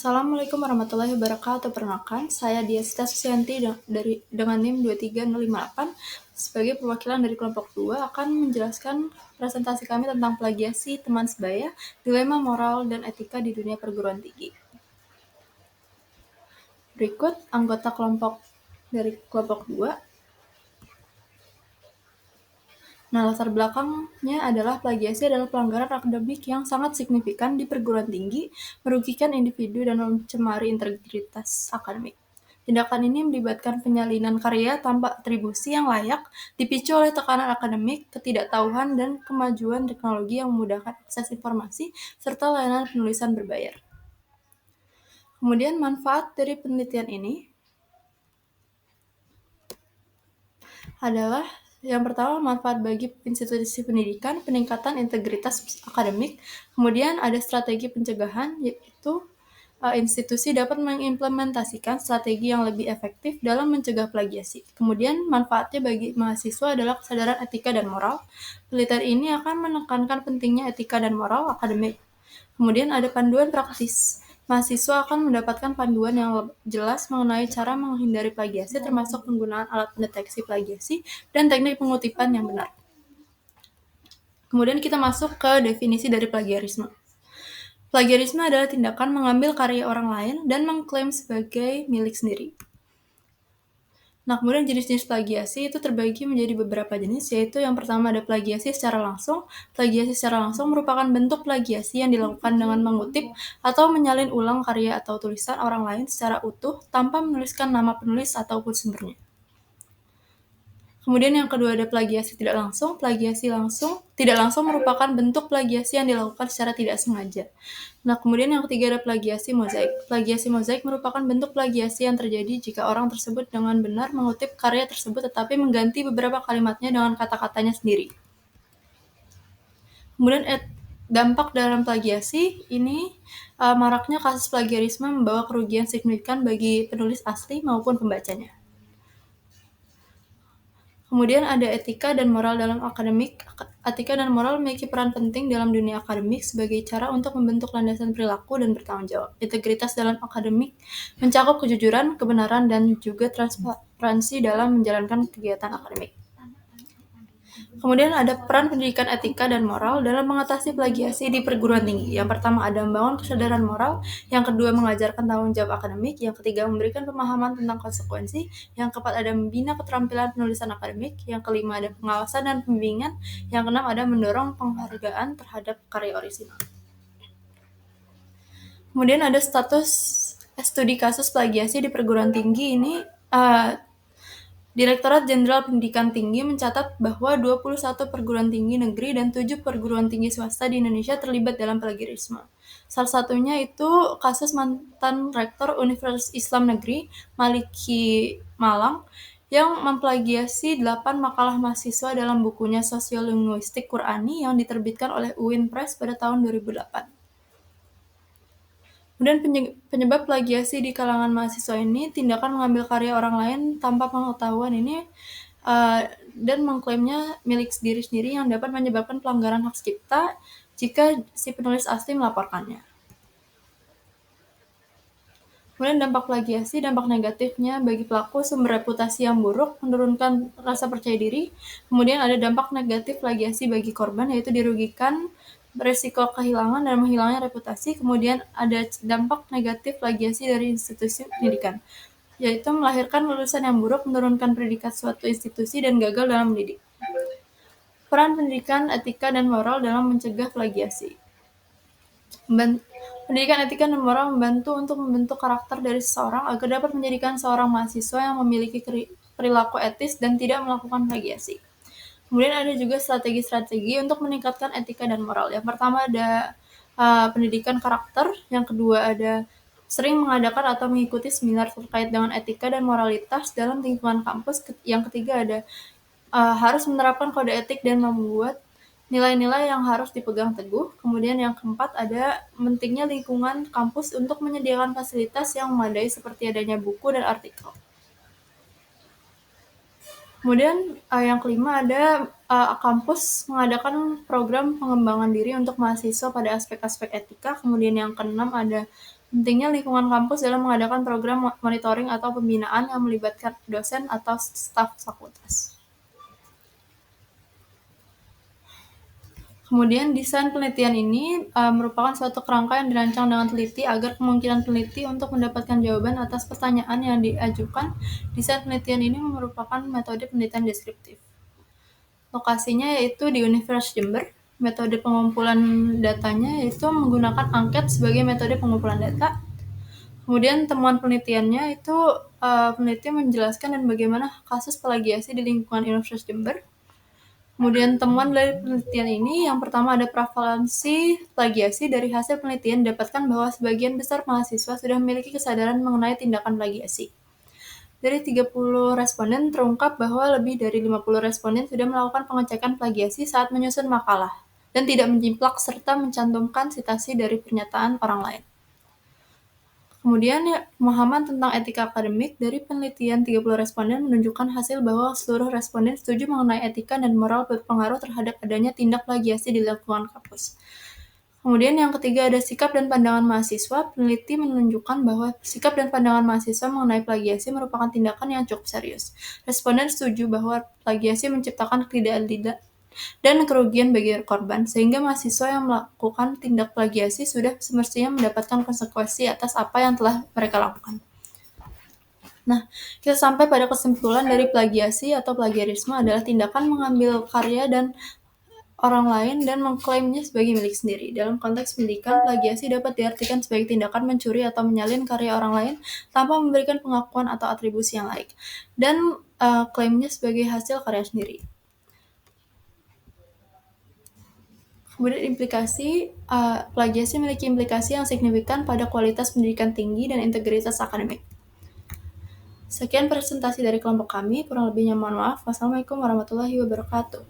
Assalamualaikum warahmatullahi wabarakatuh. Perkenalkan, saya Diasita Susianti dengan NIM 23058 sebagai perwakilan dari kelompok 2 akan menjelaskan presentasi kami tentang plagiasi teman sebaya, dilema moral dan etika di dunia perguruan tinggi. Berikut anggota kelompok dari kelompok 2. Nah, latar belakangnya adalah plagiasi adalah pelanggaran akademik yang sangat signifikan di perguruan tinggi, merugikan individu dan mencemari integritas akademik. Tindakan ini melibatkan penyalinan karya tanpa atribusi yang layak, dipicu oleh tekanan akademik, ketidaktahuan, dan kemajuan teknologi yang memudahkan akses informasi, serta layanan penulisan berbayar. Kemudian manfaat dari penelitian ini adalah yang pertama, manfaat bagi institusi pendidikan, peningkatan integritas akademik. Kemudian ada strategi pencegahan, yaitu institusi dapat mengimplementasikan strategi yang lebih efektif dalam mencegah plagiasi. Kemudian manfaatnya bagi mahasiswa adalah kesadaran etika dan moral. Penelitian ini akan menekankan pentingnya etika dan moral akademik. Kemudian ada panduan praktis. Mahasiswa akan mendapatkan panduan yang jelas mengenai cara menghindari plagiasi, termasuk penggunaan alat pendeteksi plagiasi dan teknik pengutipan yang benar. Kemudian kita masuk ke definisi dari plagiarisme. Plagiarisme adalah tindakan mengambil karya orang lain dan mengklaim sebagai milik sendiri. Nah, kemudian jenis-jenis plagiasi itu terbagi menjadi beberapa jenis, yaitu yang pertama ada plagiasi secara langsung. Plagiasi secara langsung merupakan bentuk plagiasi yang dilakukan dengan mengutip atau menyalin ulang karya atau tulisan orang lain secara utuh tanpa menuliskan nama penulis ataupun sumbernya. Kemudian yang kedua ada plagiasi tidak langsung. Plagiasi tidak langsung merupakan bentuk plagiasi yang dilakukan secara tidak sengaja. Nah, kemudian yang ketiga ada plagiasi mozaik. Plagiasi mozaik merupakan bentuk plagiasi yang terjadi jika orang tersebut dengan benar mengutip karya tersebut tetapi mengganti beberapa kalimatnya dengan kata-katanya sendiri. Kemudian dampak dalam plagiasi ini maraknya kasus plagiarisme membawa kerugian signifikan bagi penulis asli maupun pembacanya. Kemudian ada etika dan moral dalam akademik. Etika dan moral memiliki peran penting dalam dunia akademik sebagai cara untuk membentuk landasan perilaku dan bertanggung jawab. Integritas dalam akademik mencakup kejujuran, kebenaran, dan juga transparansi dalam menjalankan kegiatan akademik. Kemudian ada peran pendidikan etika dan moral dalam mengatasi plagiasi di perguruan tinggi. Yang pertama ada membangun kesadaran moral, yang kedua mengajarkan tanggung jawab akademik, yang ketiga memberikan pemahaman tentang konsekuensi, yang keempat ada membina keterampilan penulisan akademik, yang kelima ada pengawasan dan pembimbingan, yang keenam ada mendorong penghargaan terhadap karya orisinal. Kemudian ada status studi kasus plagiasi di perguruan tinggi ini. Direktorat Jenderal Pendidikan Tinggi mencatat bahwa 21 perguruan tinggi negeri dan 7 perguruan tinggi swasta di Indonesia terlibat dalam plagiarisme. Salah satunya itu kasus mantan rektor Universitas Islam Negeri, Maliki Malang, yang memplagiasi 8 makalah mahasiswa dalam bukunya Sosiolinguistik Qur'ani yang diterbitkan oleh UIN Press pada tahun 2008. Kemudian penyebab plagiasi di kalangan mahasiswa ini, tindakan mengambil karya orang lain tanpa pengetahuan ini dan mengklaimnya milik diri sendiri yang dapat menyebabkan pelanggaran hak cipta jika si penulis asli melaporkannya. Kemudian dampak plagiasi, dampak negatifnya bagi pelaku sumber reputasi yang buruk, menurunkan rasa percaya diri. Kemudian ada dampak negatif plagiasi bagi korban, yaitu dirugikan, beresiko kehilangan dan menghilangnya reputasi. Kemudian ada dampak negatif plagiasi dari institusi pendidikan, yaitu melahirkan lulusan yang buruk, menurunkan predikat suatu institusi, dan gagal dalam mendidik. Peran pendidikan, etika, dan moral dalam mencegah plagiasi. Pendidikan etika dan moral membantu untuk membentuk karakter dari seseorang agar dapat menjadikan seorang mahasiswa yang memiliki perilaku etis dan tidak melakukan plagiasi. Kemudian ada juga strategi-strategi untuk meningkatkan etika dan moral. Yang pertama ada pendidikan karakter, yang kedua ada sering mengadakan atau mengikuti seminar terkait dengan etika dan moralitas dalam lingkungan kampus. Yang ketiga ada harus menerapkan kode etik dan membuat nilai-nilai yang harus dipegang teguh. Kemudian yang keempat ada pentingnya lingkungan kampus untuk menyediakan fasilitas yang memadai seperti adanya buku dan artikel. Kemudian yang kelima ada kampus mengadakan program pengembangan diri untuk mahasiswa pada aspek-aspek etika. Kemudian yang keenam ada Pentingnya lingkungan kampus dalam mengadakan program monitoring atau pembinaan yang melibatkan dosen atau staf fakultas. Kemudian desain penelitian ini merupakan suatu kerangka yang dirancang dengan teliti agar kemungkinan peneliti untuk mendapatkan jawaban atas pertanyaan yang diajukan. Desain penelitian ini merupakan metode penelitian deskriptif. Lokasinya yaitu di Universitas Jember. Metode pengumpulan datanya yaitu menggunakan angket sebagai metode pengumpulan data. Kemudian temuan penelitiannya itu peneliti menjelaskan dan bagaimana kasus plagiasi di lingkungan Universitas Jember. Kemudian temuan dari penelitian ini yang pertama ada prevalensi plagiasi. Dari hasil penelitian didapatkan bahwa sebagian besar mahasiswa sudah memiliki kesadaran mengenai tindakan plagiasi. Dari 30 responden terungkap bahwa lebih dari 50 responden sudah melakukan pengecekan plagiasi saat menyusun makalah dan tidak menjiplak serta mencantumkan citasi dari pernyataan orang lain. Kemudian pemahaman tentang etika akademik. Dari penelitian 30 responden menunjukkan hasil bahwa seluruh responden setuju mengenai etika dan moral berpengaruh terhadap adanya tindak plagiasi di lingkungan kampus. Kemudian yang ketiga ada sikap dan pandangan mahasiswa. Peneliti menunjukkan bahwa sikap dan pandangan mahasiswa mengenai plagiasi merupakan tindakan yang cukup serius. Responden setuju bahwa plagiasi menciptakan ketidakadilan dan kerugian bagi korban, sehingga mahasiswa yang melakukan tindak plagiasi sudah semestinya mendapatkan konsekuensi atas apa yang telah mereka lakukan. Nah, kita sampai pada kesimpulan dari plagiasi atau plagiarisme adalah tindakan mengambil karya dan orang lain dan mengklaimnya sebagai milik sendiri. Dalam konteks pendidikan, plagiasi dapat diartikan sebagai tindakan mencuri atau menyalin karya orang lain tanpa memberikan pengakuan atau atribusi yang layak, dan klaimnya sebagai hasil karya sendiri. Kemudian implikasi, plagiasi memiliki implikasi yang signifikan pada kualitas pendidikan tinggi dan integritas akademik. Sekian presentasi dari kelompok kami, kurang lebihnya mohon maaf. Wassalamualaikum warahmatullahi wabarakatuh.